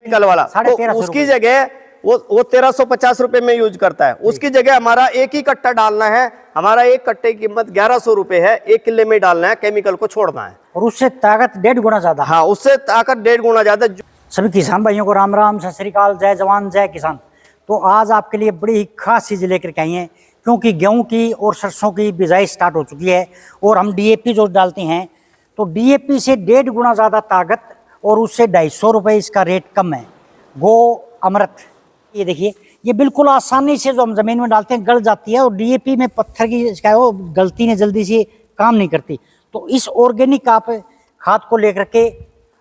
कल वाला, तो उसकी जगह वो 1350 रुपए में यूज करता है। उसकी जगह हमारा एक ही कट्टा डालना है, हमारा एक कट्टे की कीमत 1100 रुपए है, 1 किले में डालना है, केमिकल को छोड़ना है, और उससे ताकत 1.5 गुना ज्यादा। हाँ, उससे ताकत 1.5 गुना ज्यादा। सभी किसान भाइयों को राम राम, सत श्री अकाल, जय जवान जय किसान। तो आज आपके लिए बड़ी ही खास चीज लेकर के आई हैं, क्योंकि गेहूं की और सरसों की बिजाई स्टार्ट हो चुकी है और हम डीएपी जो डालते हैं, तो डीएपी से 1.5 गुना ज़्यादा ताकत और उससे 250 रुपये इसका रेट कम है। गो अमृत, ये देखिए, ये बिल्कुल आसानी से जो हम ज़मीन में डालते हैं गल जाती है, और डीएपी में पत्थर की क्या है वो गलती ने जल्दी से काम नहीं करती। तो इस ऑर्गेनिक आप खाद को लेकर के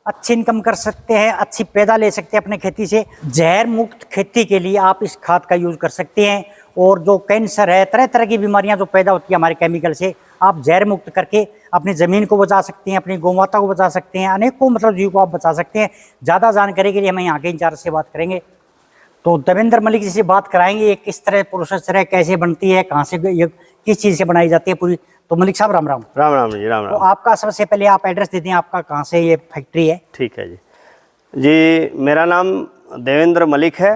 अच्छी इनकम कर सकते हैं, अच्छी पैदा ले सकते हैं अपने खेती से। जहर मुक्त खेती के लिए आप इस खाद का यूज़ कर सकते हैं, और जो कैंसर है, तरह तरह की बीमारियां जो पैदा होती है हमारे केमिकल से, आप जहर मुक्त करके अपनी ज़मीन को बचा सकते हैं, अपनी गौमाता को बचा सकते हैं, अनेकों मतलब जीव को आप बचा सकते हैं। ज़्यादा जानकारी के लिए हमें यहाँ के इंचार्ज से बात करेंगे, तो देवेंद्र मलिक जी से बात कराएंगे। ये किस तरह प्रोसेस है, कैसे बनती है, कहाँ से, ये किस चीज़ से बनाई जाती है पूरी। तो मलिक साहब राम राम। राम राम जी, राम राम। तो आपका सबसे पहले आप एड्रेस दे दें, आपका कहाँ से ये फैक्ट्री है। ठीक है जी। जी, मेरा नाम देवेंद्र मलिक है,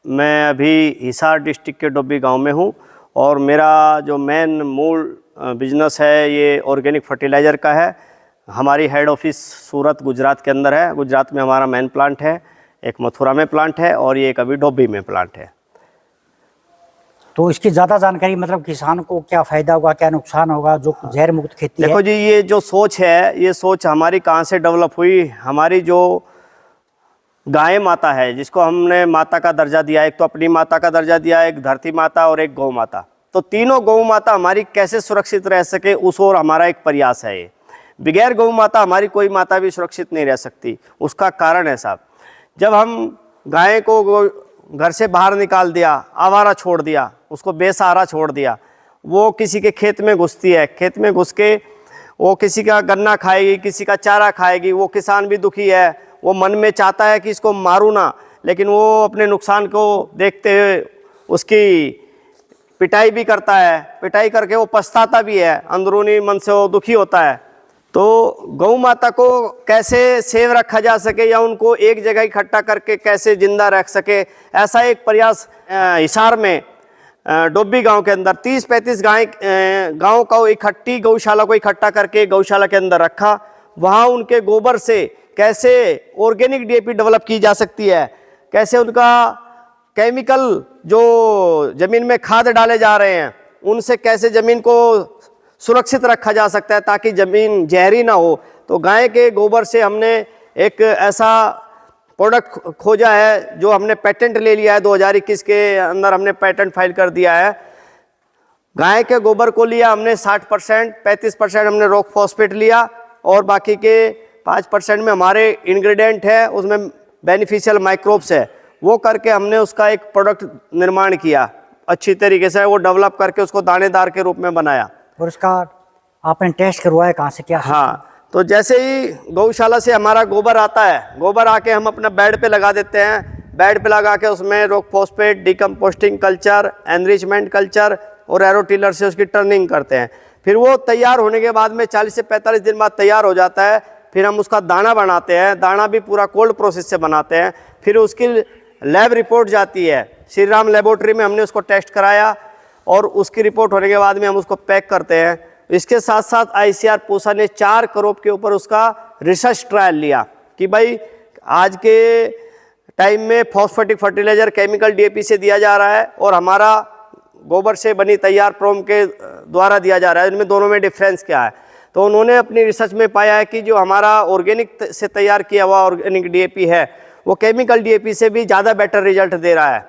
मैं अभी हिसार डिस्ट्रिक्ट के डोबी गांव में हूं, और मेरा जो मेन मूल बिजनेस है ये ऑर्गेनिक फर्टिलाइज़र का है। हमारी हेड ऑफिस सूरत गुजरात के अंदर है। गुजरात में हमारा मेन प्लांट है, एक मथुरा में प्लांट है, और ये एक अभी डोबी में प्लांट है। तो इसकी ज़्यादा जानकारी, मतलब किसान को क्या फ़ायदा होगा, क्या नुकसान होगा जो जहर मुक्त खेती है। देखो जी, ये जो सोच है, ये सोच हमारी कहाँ से डेवलप हुई। हमारी जो गाय माता है, जिसको हमने माता का दर्जा दिया, एक तो अपनी माता का दर्जा दिया, एक धरती माता और एक गौ माता, तो तीनों गौ माता हमारी कैसे सुरक्षित रह सके, उस ओर हमारा एक प्रयास है। ये बगैर गौ माता हमारी कोई माता भी सुरक्षित नहीं रह सकती। उसका कारण है साहब, जब हम गाय को घर से बाहर निकाल दिया, आवारा छोड़ दिया, उसको बेसहारा छोड़ दिया, वो किसी के खेत में घुसती है, खेत में घुस के वो किसी का गन्ना खाएगी, किसी का चारा खाएगी, वो किसान भी दुखी है, वो मन में चाहता है कि इसको मारूं ना, लेकिन वो अपने नुकसान को देखते हुए उसकी पिटाई भी करता है, पिटाई करके वो पछताता भी है, अंदरूनी मन से वो दुखी होता है। तो गौ माता को कैसे सेव रखा जा सके, या उनको एक जगह इकट्ठा करके कैसे जिंदा रख सके, ऐसा एक प्रयास हिसार में डोबी गांव के अंदर 30-35 गांव का इकट्ठी गौशाला को इकट्ठा करके गौशाला के अंदर रखा। वहाँ उनके गोबर से कैसे ऑर्गेनिक डीएपी डेवलप की जा सकती है, कैसे उनका केमिकल जो ज़मीन में खाद डाले जा रहे हैं उनसे कैसे ज़मीन को सुरक्षित रखा जा सकता है ताकि ज़मीन जहरी ना हो। तो गाय के गोबर से हमने एक ऐसा प्रोडक्ट खोजा है जो हमने पेटेंट ले लिया है, 2021 के अंदर हमने पेटेंट फाइल कर दिया है। गाय के गोबर को लिया हमने 60%, 35% हमने रॉक फॉस्फेट लिया, और बाकी के 5% में हमारे इंग्रेडिएंट है, उसमें बेनिफिशियल माइक्रोब्स है, वो करके हमने उसका एक प्रोडक्ट निर्माण किया अच्छी तरीके से, वो डेवलप करके उसको दानेदार के रूप में बनाया। और उसका आपने टेस्ट करवाया कहाँ से, क्या? हाँ, तो जैसे ही गौशाला से हमारा गोबर आता है, गोबर आके हम अपना बेड पे लगा देते हैं, बेड पे लगा के उसमें rock phosphate, decomposting culture, enrichment culture और एरोटिलर से उसकी टर्निंग करते हैं। फिर वो तैयार होने के बाद में 40 से 45 दिन बाद तैयार हो जाता है। फिर हम उसका दाना बनाते हैं, दाना भी पूरा कोल्ड प्रोसेस से बनाते हैं। फिर उसकी लैब रिपोर्ट जाती है, श्री राम लेबोरेटरी में हमने उसको टेस्ट कराया, और उसकी रिपोर्ट होने के बाद में हम उसको पैक करते हैं। इसके साथ साथ आईसीआर पूसा ने 4 करोड़ के ऊपर उसका रिसर्च ट्रायल लिया कि भाई आज के टाइम में फॉस्फेटिक फर्टिलाइजर केमिकल डीएपी से दिया जा रहा है और हमारा गोबर से बनी तैयार प्रोम के द्वारा दिया जा रहा है, इनमें दोनों में डिफरेंस क्या है। तो उन्होंने अपनी रिसर्च में पाया है कि जो हमारा ऑर्गेनिक से तैयार किया हुआ ऑर्गेनिक डीएपी है वो केमिकल डीएपी से भी ज़्यादा बेटर रिजल्ट दे रहा है।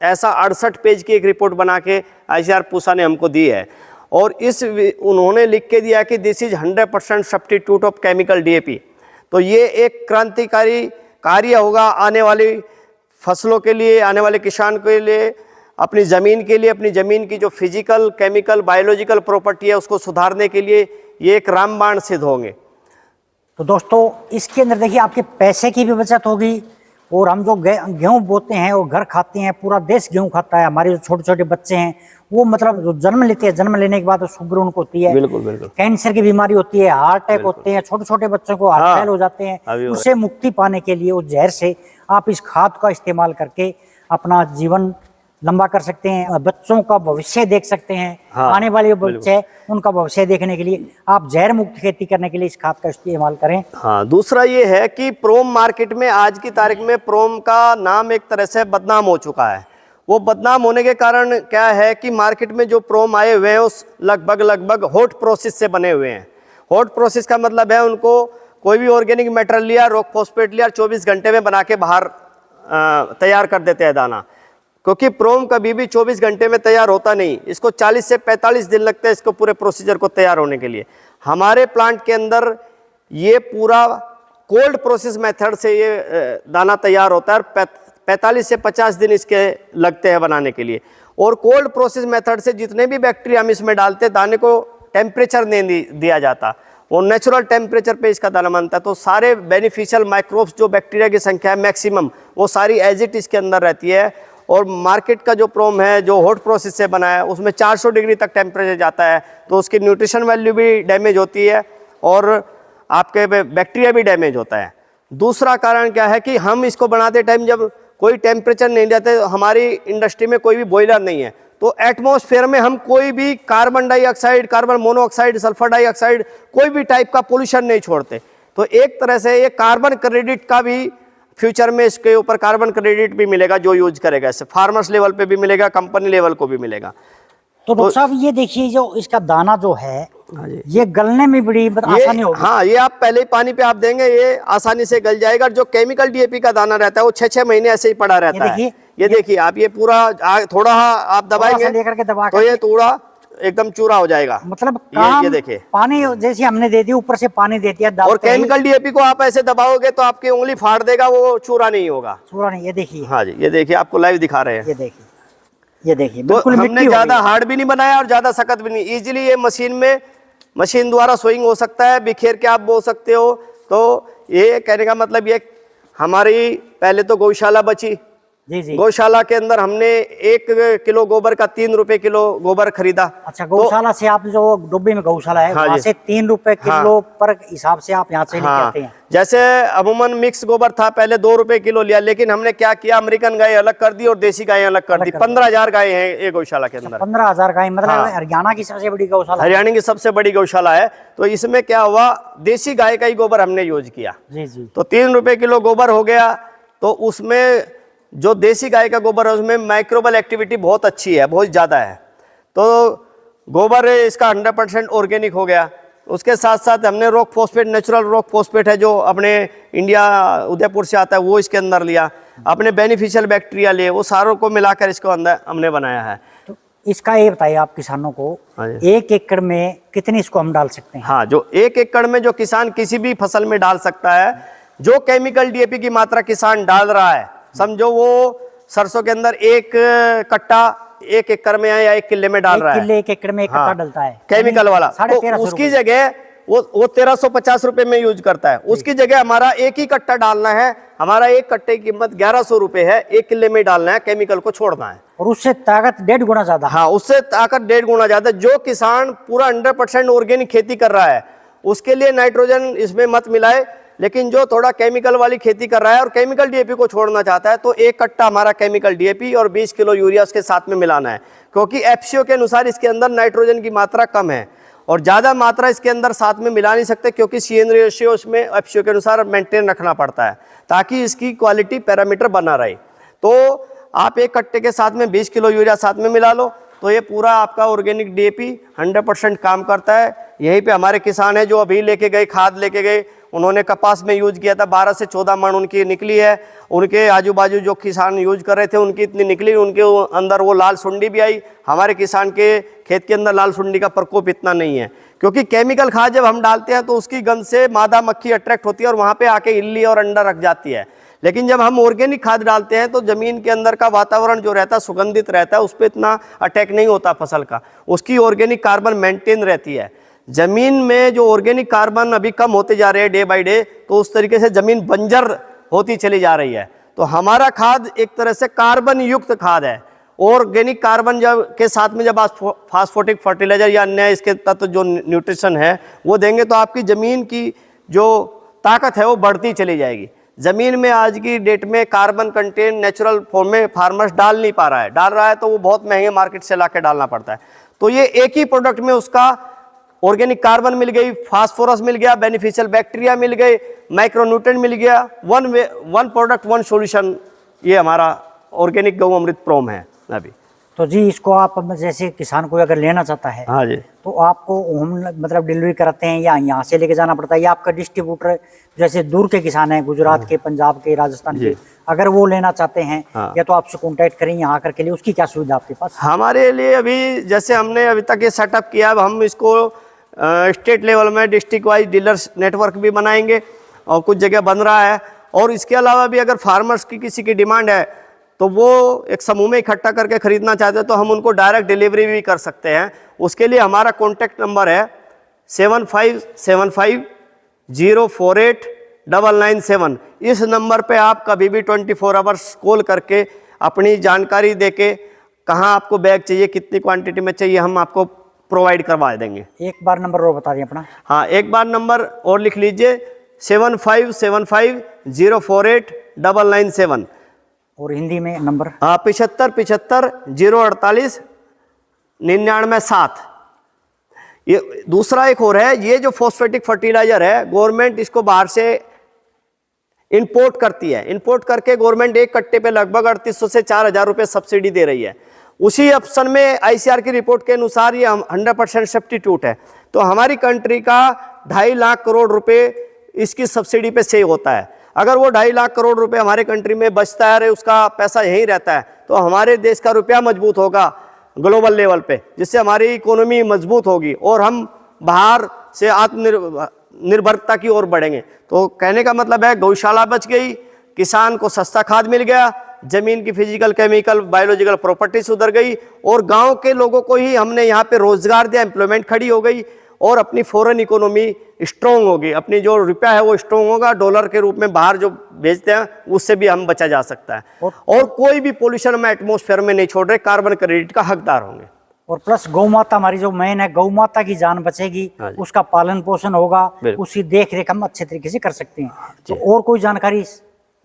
ऐसा 68 पेज की एक रिपोर्ट बना के आईसीआर पूसा ने हमको दी है, और उन्होंने लिख के दिया कि this is 100% substitute of chemical DAP. तो ये एक क्रांतिकारी कार्य होगा आने वाली फसलों के लिए, आने वाले किसान के लिए, अपनी ज़मीन के लिए, अपनी ज़मीन की जो फिजिकल, केमिकल, बायोलॉजिकल प्रॉपर्टी है उसको सुधारने के लिए ये एक रामबाण सिद्ध होंगे। तो दोस्तों इसके अंदर देखिए आपके पैसे की भी बचत होगी, और हम जो गेहूं बोते हैं और घर खाते हैं, पूरा देश गेहूं खाता है। हमारे जो छोटे छोटे बच्चे हैं वो मतलब जो जन्म लेते हैं, जन्म लेने के बाद शुगर उनको होती है, बिल्कुल बिल्कुल। कैंसर की बीमारी होती है, हार्ट अटैक होते हैं, छोटे छोटे बच्चों को हार्ट फेल हो जाते हैं। उससे मुक्ति पाने के लिए, उस जहर से आप इस खाद का इस्तेमाल करके अपना जीवन लंबा कर सकते हैं, बच्चों का भविष्य देख सकते हैं। आने वाले बच्चे, उनका भविष्य देखने के लिए आप जहर मुक्त खेती करने के लिए इस खाद का इस्तेमाल करें। हाँ, दूसरा ये है कि प्रोम मार्केट में आज की तारीख में प्रोम का नाम एक तरह से बदनाम हो चुका है। वो बदनाम होने के कारण क्या है कि मार्केट में जो प्रोम आए हुए हैं उस लगभग हॉट प्रोसेस से बने हुए हैं। हॉट प्रोसेस का मतलब है उनको कोई भी ऑर्गेनिक मटेरियल लिया, रॉक फॉस्फेट लिया, 24 घंटे में बना के बाहर तैयार कर देते हैं दाना। क्योंकि प्रोम कभी भी 24 घंटे में तैयार होता नहीं, इसको 40 से 45 दिन लगते हैं इसको पूरे प्रोसीजर को तैयार होने के लिए। हमारे प्लांट के अंदर ये पूरा कोल्ड प्रोसेस मेथड से ये दाना तैयार होता है और 45 से 50 दिन इसके लगते हैं बनाने के लिए। और कोल्ड प्रोसेस मेथड से जितने भी बैक्टीरिया हम इसमें डालते हैं, दाने को टेम्परेचर नहीं दिया जाता, वो नेचुरल टेम्परेचर पे इसका दाना बनता है। तो सारे बेनिफिशियल माइक्रोब्स जो बैक्टीरिया की संख्या है मैक्सिमम, वो सारी एज इट इसके अंदर रहती है। और मार्केट का जो प्रोम है जो हॉट प्रोसेस से बना है उसमें 400 डिग्री तक टेम्परेचर जाता है, तो उसकी न्यूट्रिशन वैल्यू भी डैमेज होती है और आपके बैक्टीरिया भी डैमेज होता है। दूसरा कारण क्या है कि हम इसको बनाते टाइम जब कोई टेम्परेचर नहीं जाते, हमारी इंडस्ट्री में कोई भी बॉयलर नहीं है, तो एटमॉस्फेयर में हम कोई भी carbon dioxide, carbon monoxide, sulphur dioxide, कोई भी टाइप का पोल्यूशन नहीं छोड़ते। तो एक तरह से ये कार्बन क्रेडिट का भी फ्यूचर में इसके ऊपर कार्बन क्रेडिट भी मिलेगा जो यूज करेगा, इससे फार्मर्स लेवल पे भी मिलेगा, कंपनी लेवल को भी मिलेगा। तो डॉक्टर साहब ये देखिए जो इसका दाना जो है ये गलने में बड़ी आसानी होगी। हाँ, ये आप पहले ही पानी पे आप देंगे ये आसानी से गल जाएगा। जो केमिकल डीएपी का दाना रहता है वो 6-6 महीने ऐसे ही पड़ा रहता है। ये देखिए आप, ये पूरा थोड़ा आप दबाएंगे लेकर के दबा तो ये थोड़ा एकदम चूरा हो जाएगा। मतलब ये देखिए पानी जैसे हमने दे दिया, ऊपर से पानी दे दिया, और केमिकल डीएपी को आप ऐसे दबाओगे तो आपकी उंगली फाड़ देगा, वो चूरा नहीं होगा। चूरा नहीं। ये देखिए, हाँ जी, ये देखिए आपको लाइव दिखा रहे हैं। ये देखिए, ये देखिए तो हमने ज्यादा हार्ड भी नहीं बनाया और ज्यादा सख्त भी नहीं। इजीली ये मशीन द्वारा सोइंग हो सकता है, बिखेर के आप बो सकते हो। तो ये कहने का मतलब ये हमारी पहले तो गौशाला बची। जी। गौशाला के अंदर हमने 1 किलो गोबर का 3 रुपए किलो गोबर खरीदा। अच्छा, गौशाला से आप जो डुब्बी में गौशाला है वहाँ से 3 रुपए किलो पर हिसाब से आप यहाँ से लेके आते हैं। जैसे अमूमन मिक्स गोबर था पहले 2 रुपए किलो लिया, लेकिन हमने क्या किया, अमेरिकन गाय अलग कर दी और देसी गाय अलग कर दी। 15,000 गाय हैं ये गौशाला के अंदर। 15,000 गाय, मतलब हरियाणा की सबसे बड़ी गौशाला। हरियाणा की सबसे बड़ी गौशाला है। तो इसमें क्या हुआ, देसी गाय का ही गोबर हमने यूज किया। जी। तो 3 रुपए किलो गोबर हो गया। तो उसमें जो देसी गाय का गोबर है उसमें माइक्रोबल एक्टिविटी बहुत अच्छी है, बहुत ज़्यादा है। तो गोबर इसका 100% ऑर्गेनिक हो गया। उसके साथ साथ हमने rock phosphate, natural rock phosphate है जो अपने इंडिया उदयपुर से आता है, वो इसके अंदर लिया। अपने बेनिफिशियल बैक्टीरिया लिए, वो सारों को मिलाकर इसको अंदर हमने बनाया है। तो इसका ये बताइए आप किसानों को, 1 एकड़ में कितनी इसको हम डाल सकते हैं? हाँ, जो 1 एकड़ में जो किसान किसी भी फसल में डाल सकता है, जो केमिकल डीएपी की मात्रा किसान डाल रहा है, समझो वो सरसों के अंदर 1 कट्टा 1 एकड़ में या 1 किले में डाल रहा है। 1 एकड़ में 1 कट्टा डलता है केमिकल वाला, तो उसकी जगह वो 1350 रुपए में यूज करता है। उसकी जगह हमारा 1 ही कट्टा डालना है। हमारा 1 कट्टे की कीमत 1100 रुपए है। 1 किले में डालना है, केमिकल को छोड़ना है। और उससे ताकत 1.5 गुना ज्यादा। हाँ, उससे ताकत 1.5 गुना ज्यादा। जो किसान पूरा 100% ऑर्गेनिक खेती कर रहा है उसके लिए नाइट्रोजन इसमें मत मिलाए, लेकिन जो थोड़ा केमिकल वाली खेती कर रहा है और केमिकल डीएपी को छोड़ना चाहता है तो 1 कट्टा हमारा केमिकल डीएपी और 20 किलो यूरिया उसके साथ में मिलाना है। क्योंकि एफसीओ के अनुसार इसके अंदर नाइट्रोजन की मात्रा कम है और ज़्यादा मात्रा इसके अंदर साथ में मिला नहीं सकते, क्योंकि CN रेशियो उसमें एफसीओ के अनुसार मेंटेन रखना पड़ता है ताकि इसकी क्वालिटी पैरामीटर बना रहे। तो आप 1 कट्टे के साथ में 20 किलो यूरिया साथ में मिला लो तो ये पूरा आपका ऑर्गेनिक डीएपी 100% काम करता है। यहीं पे हमारे किसान हैं जो अभी लेके गए, खाद लेके गए, उन्होंने कपास में यूज किया था, 12 से 14 मन उनकी निकली है। उनके आजू बाजू जो किसान यूज कर रहे थे उनकी इतनी निकली, उनके अंदर वो लाल सुंडी भी आई। हमारे किसान के खेत के अंदर लाल सुंडी का प्रकोप इतना नहीं है, क्योंकि केमिकल खाद जब हम डालते हैं तो उसकी गंध से मादा मक्खी अट्रैक्ट होती है और वहाँ पे आके इल्ली और अंडा रख जाती है। लेकिन जब हम ऑर्गेनिक खाद डालते हैं तो जमीन के अंदर का वातावरण जो रहता है सुगंधित रहता है, उस पर इतना अटैक नहीं होता फसल का, उसकी ऑर्गेनिक कार्बन मेंटेन रहती है। जमीन में जो ऑर्गेनिक कार्बन अभी कम होते जा रहे हैं डे बाय डे, तो उस तरीके से जमीन बंजर होती चली जा रही है। तो हमारा खाद एक तरह से कार्बन युक्त खाद है। ऑर्गेनिक कार्बन जब के साथ में जब आप फास्फोटिक फर्टिलाइजर या अन्य इसके तत्व जो न्यूट्रिशन है वो देंगे तो आपकी ज़मीन की जो ताकत है वो बढ़ती चली जाएगी। ज़मीन में आज की डेट में कार्बन कंटेंट नेचुरल फॉर्म में फार्मर्स डाल नहीं पा रहा है, डाल रहा है तो वो बहुत महंगे मार्केट से ला के डालना पड़ता है। तो ये एक ही प्रोडक्ट में उसका ऑर्गेनिक कार्बन मिल गई, फास्फोरस मिल गया, बेनिफिशियल बैक्टीरिया मिल गए, माइक्रोन्यूट्रिएंट मिल गया, वन प्रोडक्ट वन सॉल्यूशन, ये हमारा ऑर्गेनिक गौ अमृत प्रोम है अभी। तो जी इसको आप जैसे किसान को अगर लेना चाहता है हाँ जी, तो आपको होम मतलब डिलीवरी कराते हैं या यहाँ से लेके जाना पड़ता है, या आपका डिस्ट्रीब्यूटर जैसे दूर के किसान हैं गुजरात के, पंजाब के, राजस्थान के, अगर वो लेना चाहते हैं या तो आपसे कांटेक्ट करें यहाँ आकर के लिए, उसकी क्या सुविधा आपके पास? हमारे लिए अभी जैसे हमने अभी तक ये सेटअप किया, अब हम इसको स्टेट लेवल में डिस्ट्रिक्ट वाइज डीलर्स नेटवर्क भी बनाएंगे और कुछ जगह बन रहा है। और इसके अलावा भी अगर फार्मर्स की किसी की डिमांड है तो वो एक समूह में इकट्ठा करके खरीदना चाहते हैं तो हम उनको डायरेक्ट डिलीवरी भी कर सकते हैं। उसके लिए हमारा कॉन्टैक्ट नंबर है 7575048997। इस नंबर पे आप कभी भी 24 आवर्स कॉल करके अपनी जानकारी देके कहाँ आपको बैग चाहिए, कितनी क्वांटिटी में चाहिए, हम आपको प्रोवाइड करवा देंगे। एक बार नंबर और बता दें अपना। हाँ, एक बार नंबर और लिख लीजिए 7575048997। और हिंदी में नंबर? हाँ, 7575089997। ये दूसरा एक और है, ये जो फॉस्फेटिक फर्टिलाइजर है गवर्नमेंट इसको बाहर से इंपोर्ट करती है। इंपोर्ट करके गवर्नमेंट एक कट्टे पे लगभग 3800 से 4000 रुपये सब्सिडी दे रही है। उसी ऑप्शन में ICR की रिपोर्ट के अनुसार ये 100% सब्स्टिट्यूट है। तो हमारी कंट्री का 2.5 लाख करोड़ रुपए इसकी सब्सिडी पे सेव होता है। अगर वो 2.5 लाख करोड़ रुपए हमारे कंट्री में बचता है, उसका पैसा यहीं रहता है, तो हमारे देश का रुपया मजबूत होगा ग्लोबल लेवल पे, जिससे हमारी इकोनॉमी मजबूत होगी और हम बाहर से आत्मनिर्भरता की ओर बढ़ेंगे। तो कहने का मतलब है गौशाला बच गई, किसान को सस्ता खाद मिल गया, जमीन की फिजिकल, केमिकल, बायोलॉजिकल प्रॉपर्टी सुधर गई और गांव के लोगों को ही हमने यहाँ पे रोजगार दिया, एम्प्लॉयमेंट खड़ी हो गई और अपनी फॉरेन इकोनॉमी स्ट्रॉन्ग होगी। अपनी जो रुपया है वो स्ट्रॉन्ग होगा, डॉलर के रूप में बाहर जो भेजते हैं उससे भी हम बचा जा सकता है और कोई भी पोल्यूशन हम एटमॉस्फेयर में नहीं छोड़ रहे, कार्बन क्रेडिट का हकदार होंगे। और प्लस गौ माता हमारी जो मेन है, गौ माता की जान बचेगी, उसका पालन पोषण होगा, उसकी देख रेख हम अच्छे तरीके से कर सकते हैं। तो और कोई जानकारी?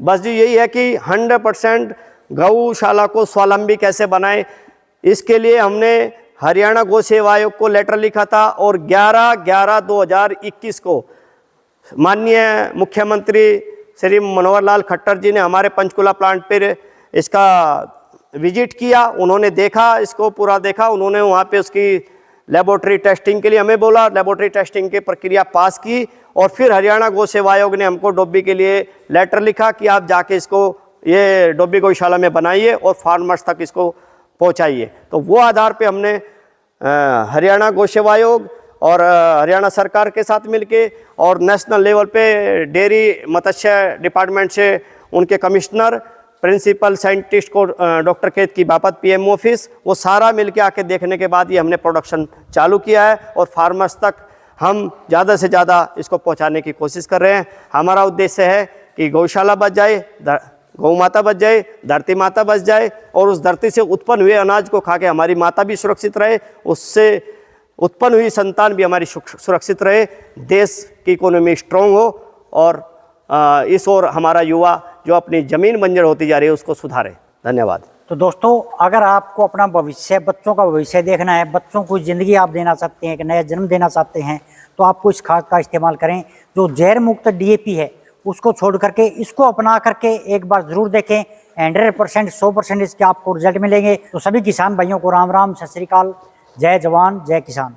बस जी यही है कि 100% गौशाला को स्वावलंबी कैसे बनाएं, इसके लिए हमने हरियाणा गौ सेवा आयोग को लेटर लिखा था और 11/11/2021 को माननीय मुख्यमंत्री श्री मनोहर लाल खट्टर जी ने हमारे पंचकुला प्लांट पर इसका विजिट किया। उन्होंने देखा, इसको पूरा देखा, उन्होंने वहाँ पे उसकी लेबोरेटरी टेस्टिंग के लिए हमें बोला, लेबोरेटरी टेस्टिंग की प्रक्रिया पास की और फिर हरियाणा गौ सेवा आयोग ने हमको डोबी के लिए लेटर लिखा कि आप जाके इसको ये डोबी गौशाला में बनाइए और फार्मर्स तक इसको पहुंचाइए। तो वो आधार पे हमने हरियाणा गौ सेवा आयोग और हरियाणा सरकार के साथ मिलके और नेशनल लेवल पे डेयरी मत्स्य डिपार्टमेंट से उनके कमिश्नर, प्रिंसिपल साइंटिस्ट को डॉक्टर केत की बापत PM ऑफिस, वो सारा मिलके आके देखने के बाद ये हमने प्रोडक्शन चालू किया है और फार्मर्स तक हम ज़्यादा से ज़्यादा इसको पहुंचाने की कोशिश कर रहे हैं। हमारा उद्देश्य है कि गौशाला बच जाए, गौ माता बच जाए, धरती माता बच जाए और उस धरती से उत्पन्न हुए अनाज को खा के हमारी माता भी सुरक्षित रहे, उससे उत्पन्न हुई संतान भी हमारी सुरक्षित रहे, देश की इकोनॉमी स्ट्रॉन्ग हो और इस ओर हमारा युवा जो अपनी ज़मीन बंजर होती जा रही है उसको सुधारे। धन्यवाद। तो दोस्तों, अगर आपको अपना भविष्य, बच्चों का भविष्य देखना है, बच्चों को ज़िंदगी आप देना चाहते हैं, एक नया जन्म देना चाहते हैं, तो आपको इस खाद का इस्तेमाल करें। जो जहर मुक्त DAP है उसको छोड़ करके इसको अपना करके एक बार ज़रूर देखें। 100% 100% इसके आपको रिजल्ट मिलेंगे। तो सभी किसान भाइयों को राम राम, सत श्री अकाल, जय जवान जय किसान।